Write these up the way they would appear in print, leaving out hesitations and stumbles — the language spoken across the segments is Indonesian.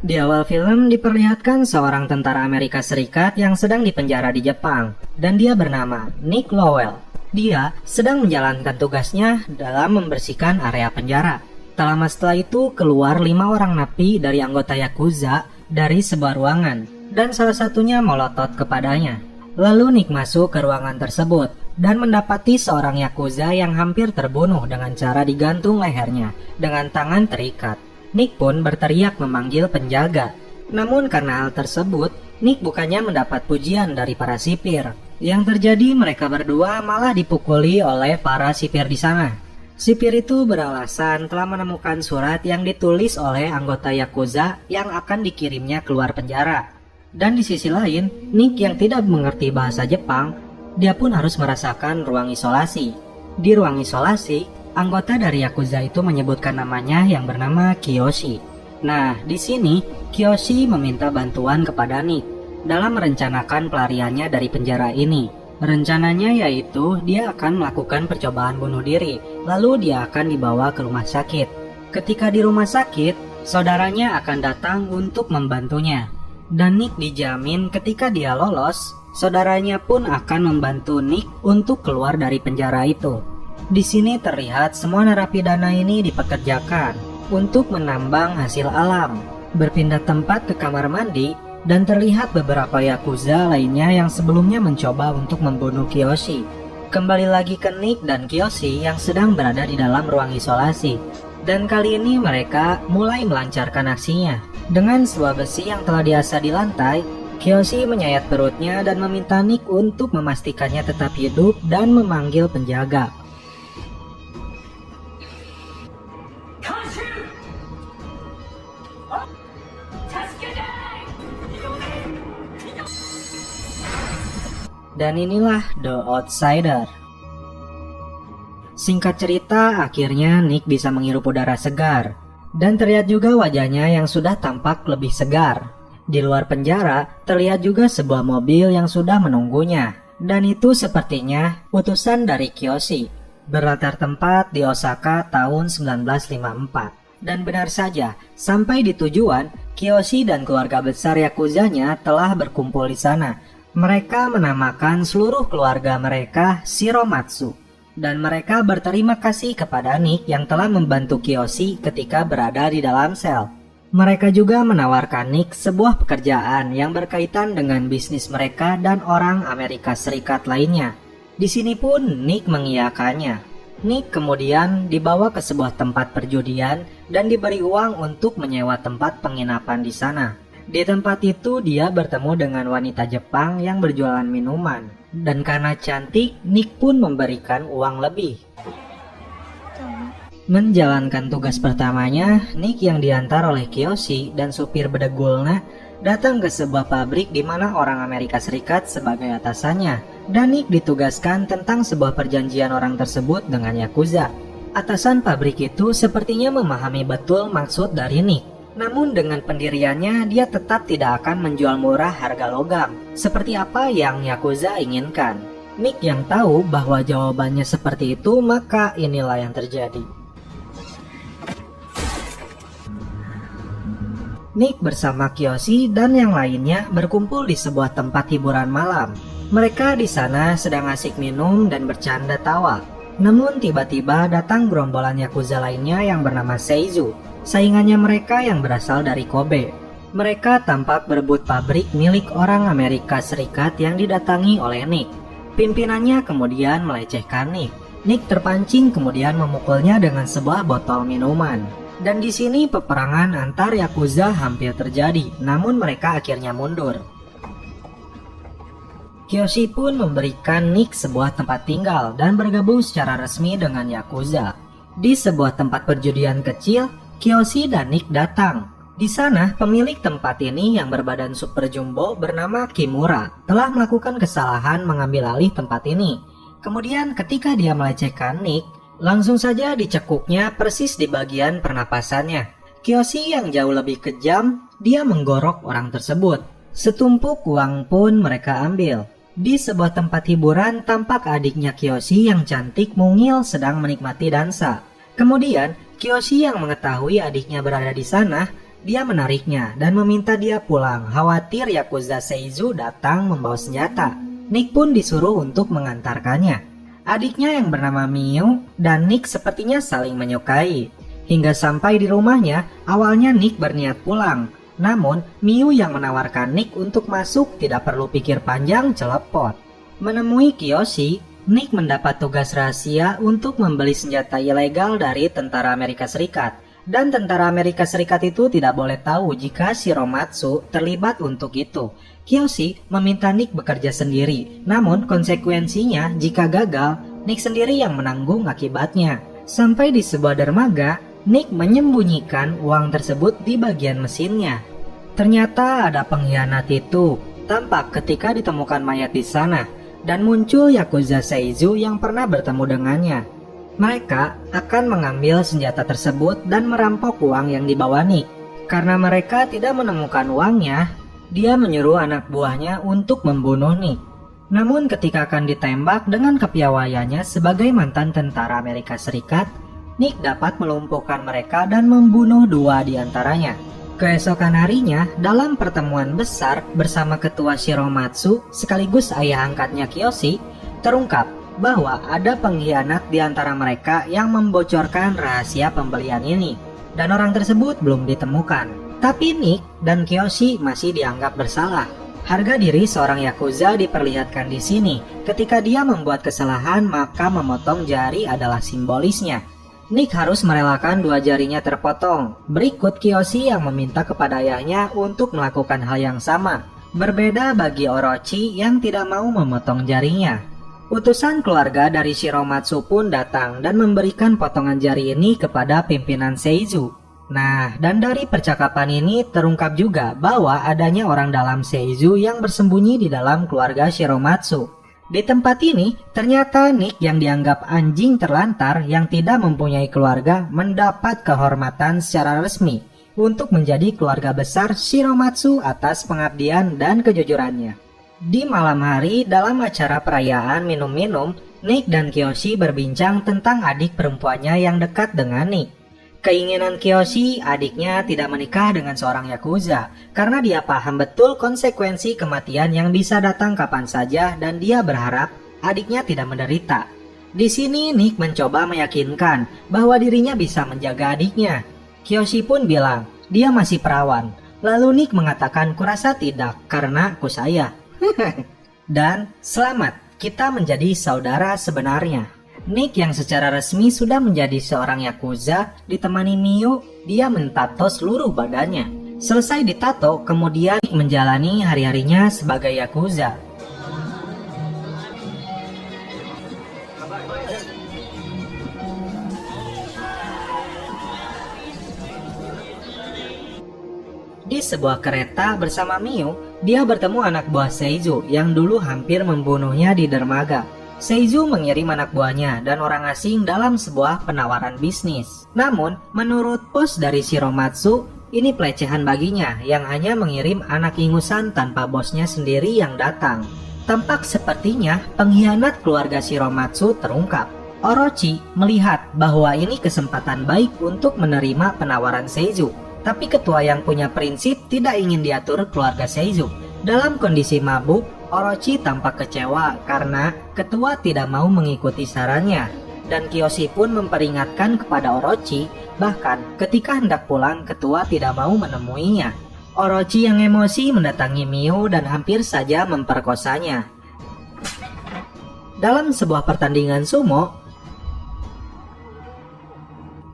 Di awal film diperlihatkan seorang tentara Amerika Serikat yang sedang dipenjara di Jepang, dan dia bernama Nick Lowell. Dia sedang menjalankan tugasnya dalam membersihkan area penjara. Tak lama setelah itu keluar 5 orang napi dari anggota Yakuza dari sebuah ruangan, dan salah satunya melotot kepadanya. Lalu Nick masuk ke ruangan tersebut dan mendapati seorang Yakuza yang hampir terbunuh dengan cara digantung lehernya dengan tangan terikat. Nick pun berteriak memanggil penjaga. Namun karena hal tersebut, Nick bukannya mendapat pujian dari para sipir. Yang terjadi mereka berdua malah dipukuli oleh para sipir di sana. Sipir itu beralasan telah menemukan surat yang ditulis oleh anggota Yakuza yang akan dikirimnya keluar penjara. Dan di sisi lain, Nick yang tidak mengerti bahasa Jepang, dia pun harus merasakan ruang isolasi. Di ruang isolasi, anggota dari Yakuza itu menyebutkan namanya yang bernama Kiyoshi. Nah, di sini Kiyoshi meminta bantuan kepada Nick dalam merencanakan pelariannya dari penjara ini. Rencananya yaitu dia akan melakukan percobaan bunuh diri, lalu dia akan dibawa ke rumah sakit. Ketika di rumah sakit, saudaranya akan datang untuk membantunya. Dan Nick dijamin ketika dia lolos, saudaranya pun akan membantu Nick untuk keluar dari penjara itu. Di sini terlihat semua narapidana ini dipekerjakan untuk menambang hasil alam, berpindah tempat ke kamar mandi, dan terlihat beberapa Yakuza lainnya yang sebelumnya mencoba untuk membunuh Kiyoshi. Kembali lagi ke Nick dan Kiyoshi yang sedang berada di dalam ruang isolasi, dan kali ini mereka mulai melancarkan aksinya. Dengan sebuah besi yang telah diasah di lantai, Kiyoshi menyayat perutnya dan meminta Nick untuk memastikannya tetap hidup dan memanggil penjaga. Dan inilah The Outsider. Singkat cerita, akhirnya Nick bisa menghirup udara segar. Dan terlihat juga wajahnya yang sudah tampak lebih segar. Di luar penjara, terlihat juga sebuah mobil yang sudah menunggunya. Dan itu sepertinya utusan dari Kiyoshi. Berlatar tempat di Osaka tahun 1954. Dan benar saja, sampai di tujuan, Kiyoshi dan keluarga besar Yakuzanya telah berkumpul di sana. Mereka menamakan seluruh keluarga mereka Shiromatsu. Dan mereka berterima kasih kepada Nick yang telah membantu Kiyoshi ketika berada di dalam sel. Mereka juga menawarkan Nick sebuah pekerjaan yang berkaitan dengan bisnis mereka dan orang Amerika Serikat lainnya. Di sini pun Nick mengiyakannya. Nick kemudian dibawa ke sebuah tempat perjudian dan diberi uang untuk menyewa tempat penginapan di sana. Di tempat itu dia bertemu dengan wanita Jepang yang berjualan minuman. Dan karena cantik, Nick pun memberikan uang lebih. Menjalankan tugas pertamanya, Nick yang diantar oleh Kiyoshi dan supir bedegulnya datang ke sebuah pabrik di mana orang Amerika Serikat sebagai atasannya. Dan Nick ditugaskan tentang sebuah perjanjian orang tersebut dengan Yakuza. Atasan pabrik itu sepertinya memahami betul maksud dari Nick. Namun dengan pendiriannya, dia tetap tidak akan menjual murah harga logam, seperti apa yang Yakuza inginkan. Nick yang tahu bahwa jawabannya seperti itu, maka inilah yang terjadi. Nick bersama Kiyoshi dan yang lainnya berkumpul di sebuah tempat hiburan malam. Mereka di sana sedang asik minum dan bercanda tawa. Namun tiba-tiba datang gerombolan Yakuza lainnya yang bernama Seizu. Saingannya mereka yang berasal dari Kobe. Mereka tampak berebut pabrik milik orang Amerika Serikat yang didatangi oleh Nick. Pimpinannya kemudian melecehkan Nick. Nick terpancing kemudian memukulnya dengan sebuah botol minuman. Dan di sini peperangan antar Yakuza hampir terjadi, namun mereka akhirnya mundur. Kiyoshi pun memberikan Nick sebuah tempat tinggal dan bergabung secara resmi dengan Yakuza. Di sebuah tempat perjudian kecil, Kiyoshi dan Nick datang. Di sana, pemilik tempat ini yang berbadan super jumbo bernama Kimura telah melakukan kesalahan mengambil alih tempat ini. Kemudian ketika dia melecehkan Nick, langsung saja dicekuknya persis di bagian pernapasannya. Kiyoshi yang jauh lebih kejam, dia menggorok orang tersebut. Setumpuk uang pun mereka ambil. Di sebuah tempat hiburan tampak adiknya Kiyoshi yang cantik mungil sedang menikmati dansa. Kemudian Kiyoshi yang mengetahui adiknya berada di sana, Dia menariknya dan meminta dia pulang, khawatir Yakuza Seizu datang membawa senjata. Nick pun disuruh untuk mengantarkannya. Adiknya yang bernama Miu dan Nick sepertinya saling menyukai. Hingga sampai di rumahnya, awalnya Nick berniat pulang. Namun, Miu yang menawarkan Nick untuk masuk tidak perlu pikir panjang celepot. Menemui Kiyoshi, Nick mendapat tugas rahasia untuk membeli senjata ilegal dari tentara Amerika Serikat. Dan tentara Amerika Serikat itu tidak boleh tahu jika Shiromatsu terlibat untuk itu. Kiyoshi meminta Nick bekerja sendiri, namun konsekuensinya jika gagal, Nick sendiri yang menanggung akibatnya. Sampai di sebuah dermaga, Nick menyembunyikan uang tersebut di bagian mesinnya. Ternyata ada pengkhianat itu, tampak ketika ditemukan mayat di sana, dan muncul Yakuza Seizu yang pernah bertemu dengannya. Mereka akan mengambil senjata tersebut dan merampok uang yang dibawa Nick. Karena mereka tidak menemukan uangnya, dia menyuruh anak buahnya untuk membunuh Nick. Namun ketika akan ditembak dengan kepiawaiannya sebagai mantan tentara Amerika Serikat, Nick dapat melumpuhkan mereka dan membunuh dua di antaranya. Keesokan harinya, dalam pertemuan besar bersama ketua Shiromatsu sekaligus ayah angkatnya Kiyoshi, terungkap bahwa ada pengkhianat di antara mereka yang membocorkan rahasia pembelian ini. Dan orang tersebut belum ditemukan. Tapi Nick dan Kiyoshi masih dianggap bersalah. Harga diri seorang Yakuza diperlihatkan di sini. Ketika dia membuat kesalahan, maka memotong jari adalah simbolisnya. Nick harus merelakan dua jarinya terpotong. Berikut Kiyoshi yang meminta kepada ayahnya untuk melakukan hal yang sama. Berbeda bagi Orochi yang tidak mau memotong jarinya. Utusan keluarga dari Shiromatsu pun datang dan memberikan potongan jari ini kepada pimpinan Seizu. Nah, dan dari percakapan ini terungkap juga bahwa adanya orang dalam Seizu yang bersembunyi di dalam keluarga Shiromatsu. Di tempat ini, ternyata Nick yang dianggap anjing terlantar yang tidak mempunyai keluarga mendapat kehormatan secara resmi untuk menjadi keluarga besar Shiromatsu atas pengabdian dan kejujurannya. Di malam hari, dalam acara perayaan minum-minum, Nick dan Kiyoshi berbincang tentang adik perempuannya yang dekat dengan Nick. Keinginan Kiyoshi, adiknya tidak menikah dengan seorang Yakuza, karena dia paham betul konsekuensi kematian yang bisa datang kapan saja dan dia berharap adiknya tidak menderita. Di sini Nick mencoba meyakinkan bahwa dirinya bisa menjaga adiknya. Kiyoshi pun bilang, dia masih perawan. Lalu Nick mengatakan, kurasa tidak, karena aku saya. Dan selamat, kita menjadi saudara sebenarnya. Nick yang secara resmi sudah menjadi seorang Yakuza ditemani Miu, dia mentato seluruh badannya. Selesai ditato, kemudian Nick menjalani hari-harinya sebagai Yakuza. Di sebuah kereta bersama Miu, dia bertemu anak buah Seizu yang dulu hampir membunuhnya di dermaga. Seizu mengirim anak buahnya dan orang asing dalam sebuah penawaran bisnis. Namun, menurut bos dari Shiromatsu, ini pelecehan baginya yang hanya mengirim anak ingusan tanpa bosnya sendiri yang datang. Tampak sepertinya pengkhianat keluarga Shiromatsu terungkap. Orochi melihat bahwa ini kesempatan baik untuk menerima penawaran Seizu. Tapi ketua yang punya prinsip tidak ingin diatur keluarga Seizu. Dalam kondisi mabuk, Orochi tampak kecewa karena ketua tidak mau mengikuti sarannya. Dan Kiyoshi pun memperingatkan kepada Orochi, bahkan ketika hendak pulang ketua tidak mau menemuinya. Orochi yang emosi mendatangi Miu dan hampir saja memperkosanya. Dalam sebuah pertandingan sumo,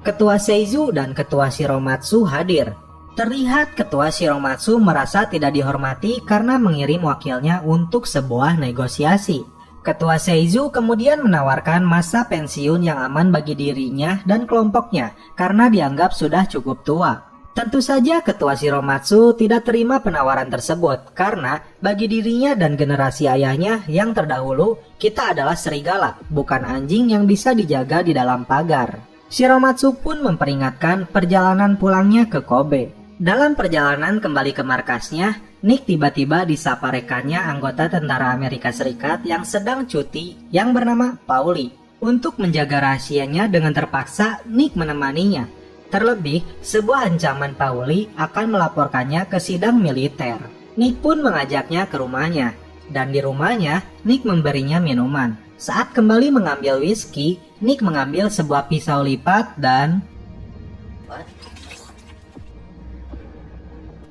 ketua Seizu dan ketua Shiromatsu hadir. Terlihat ketua Shiromatsu merasa tidak dihormati karena mengirim wakilnya untuk sebuah negosiasi. Ketua Seizu kemudian menawarkan masa pensiun yang aman bagi dirinya dan kelompoknya karena dianggap sudah cukup tua. Tentu saja ketua Shiromatsu tidak terima penawaran tersebut karena bagi dirinya dan generasi ayahnya yang terdahulu, kita adalah serigala, bukan anjing yang bisa dijaga di dalam pagar. Shiromatsu pun memperingatkan perjalanan pulangnya ke Kobe. Dalam perjalanan kembali ke markasnya, Nick tiba-tiba disapa rekannya anggota tentara Amerika Serikat yang sedang cuti yang bernama Pauli. Untuk menjaga rahasianya dengan terpaksa, Nick menemaninya. Terlebih, sebuah ancaman Pauli akan melaporkannya ke sidang militer. Nick pun mengajaknya ke rumahnya, dan di rumahnya, Nick memberinya minuman. Saat kembali mengambil whisky, Nick mengambil sebuah pisau lipat dan...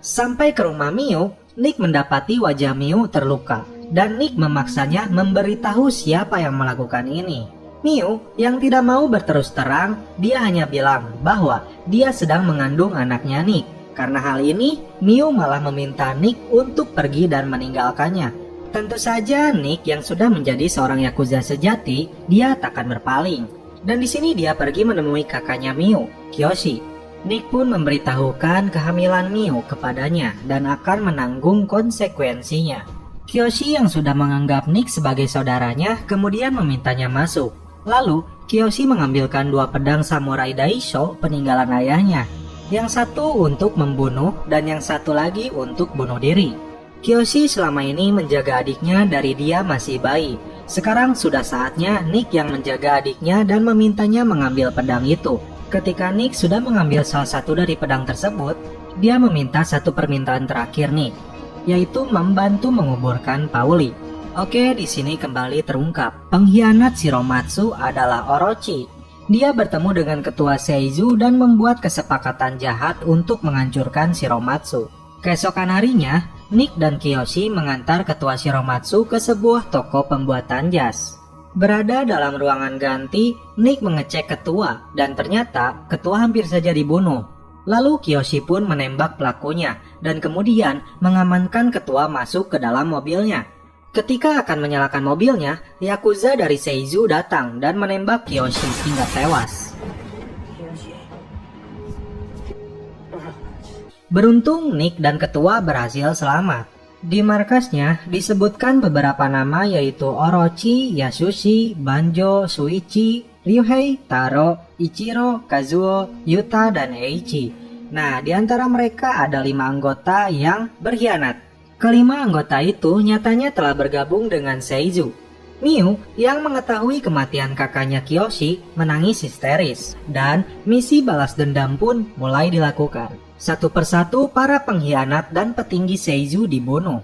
Sampai ke rumah Miu, Nick mendapati wajah Miu terluka, dan Nick memaksanya memberitahu siapa yang melakukan ini. Miu yang tidak mau berterus terang, dia hanya bilang bahwa dia sedang mengandung anaknya Nick. Karena hal ini, Miu malah meminta Nick untuk pergi dan meninggalkannya. Tentu saja Nick yang sudah menjadi seorang yakuza sejati, dia takkan berpaling. Dan di sini dia pergi menemui kakaknya Miu, Kiyoshi. Nick pun memberitahukan kehamilan Miu kepadanya dan akan menanggung konsekuensinya. Kiyoshi yang sudah menganggap Nick sebagai saudaranya kemudian memintanya masuk. Lalu, Kiyoshi mengambilkan 2 pedang samurai Daisho peninggalan ayahnya. Yang satu untuk membunuh dan yang satu lagi untuk bunuh diri. Kiyoshi selama ini menjaga adiknya dari dia masih bayi. Sekarang sudah saatnya Nick yang menjaga adiknya dan memintanya mengambil pedang itu. Ketika Nick sudah mengambil salah satu dari pedang tersebut, dia meminta satu permintaan terakhir Nick, yaitu membantu menguburkan Pauli. Oke, di sini kembali terungkap, pengkhianat Shiromatsu adalah Orochi. Dia bertemu dengan ketua Seizu dan membuat kesepakatan jahat untuk menghancurkan Shiromatsu. Keesokan harinya, Nick dan Kiyoshi mengantar ketua Shiromatsu ke sebuah toko pembuatan jas. Berada dalam ruangan ganti, Nick mengecek ketua dan ternyata ketua hampir saja dibunuh. Lalu Kiyoshi pun menembak pelakunya dan kemudian mengamankan ketua masuk ke dalam mobilnya. Ketika akan menyalakan mobilnya, yakuza dari Seizu datang dan menembak Kiyoshi hingga tewas. Beruntung Nick dan ketua berhasil selamat. Di markasnya disebutkan beberapa nama yaitu Orochi, Yasushi, Banjo, Shuichi, Ryuhei, Taro, Ichiro, Kazuo, Yuta, dan Eiichi. Nah, di antara mereka ada 5 anggota yang berkhianat. Kelima anggota itu nyatanya telah bergabung dengan Seizu. Miu yang mengetahui kematian kakaknya Kiyoshi menangis histeris dan misi balas dendam pun mulai dilakukan. Satu persatu para pengkhianat dan petinggi Seizu dibunuh.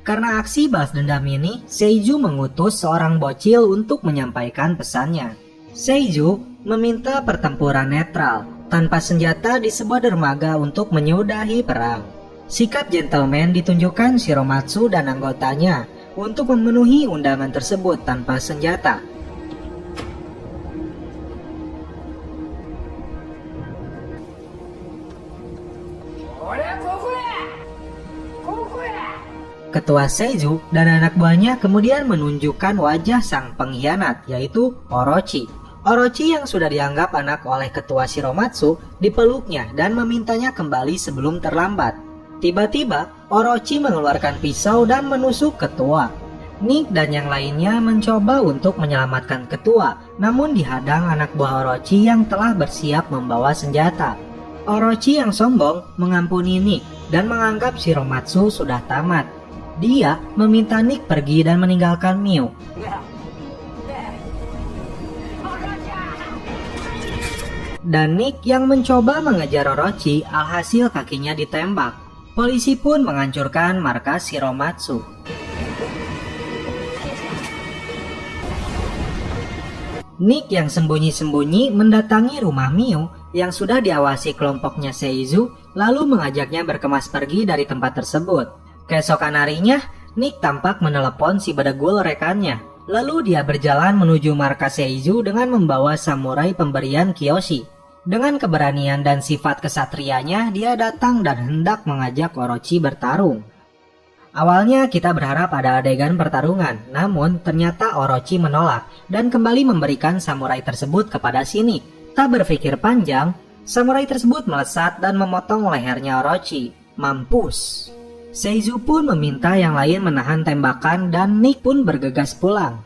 Karena aksi balas dendam ini, Seizu mengutus seorang bocil untuk menyampaikan pesannya. Seizu meminta pertempuran netral tanpa senjata di sebuah dermaga untuk menyudahi perang. Sikap gentleman ditunjukkan Shiromatsu dan anggotanya untuk memenuhi undangan tersebut tanpa senjata. Ketua Seizu dan anak buahnya kemudian menunjukkan wajah sang pengkhianat, yaitu Orochi. Orochi yang sudah dianggap anak oleh ketua Shiromatsu dipeluknya dan memintanya kembali sebelum terlambat. Tiba-tiba, Orochi mengeluarkan pisau dan menusuk ketua. Nick dan yang lainnya mencoba untuk menyelamatkan ketua, namun dihadang anak buah Orochi yang telah bersiap membawa senjata. Orochi yang sombong mengampuni Nick dan menganggap Shiromatsu sudah tamat. Dia meminta Nick pergi dan meninggalkan Miu. Dan Nick yang mencoba mengejar Orochi, alhasil kakinya ditembak. Polisi pun menghancurkan markas Shiromatsu. Nick yang sembunyi-sembunyi mendatangi rumah Miu yang sudah diawasi kelompoknya Seizu, lalu mengajaknya berkemas pergi dari tempat tersebut. Keesokan harinya, Nick tampak menelepon si bedegul rekannya. Lalu dia berjalan menuju markas Seizu dengan membawa samurai pemberian Kiyoshi. Dengan keberanian dan sifat kesatrianya, dia datang dan hendak mengajak Orochi bertarung. Awalnya kita berharap ada adegan pertarungan, namun ternyata Orochi menolak dan kembali memberikan samurai tersebut kepada Nick. Tak berpikir panjang, samurai tersebut melesat dan memotong lehernya Orochi. Mampus! Seizu pun meminta yang lain menahan tembakan dan Nick pun bergegas pulang.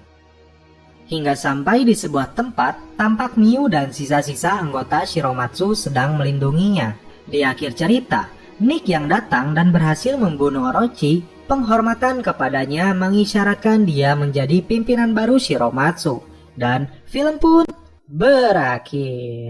Hingga sampai di sebuah tempat, tampak Miu dan sisa-sisa anggota Shiromatsu sedang melindunginya. Di akhir cerita, Nick yang datang dan berhasil membunuh Orochi, penghormatan kepadanya mengisyaratkan dia menjadi pimpinan baru Shiromatsu. dan film pun berakhir.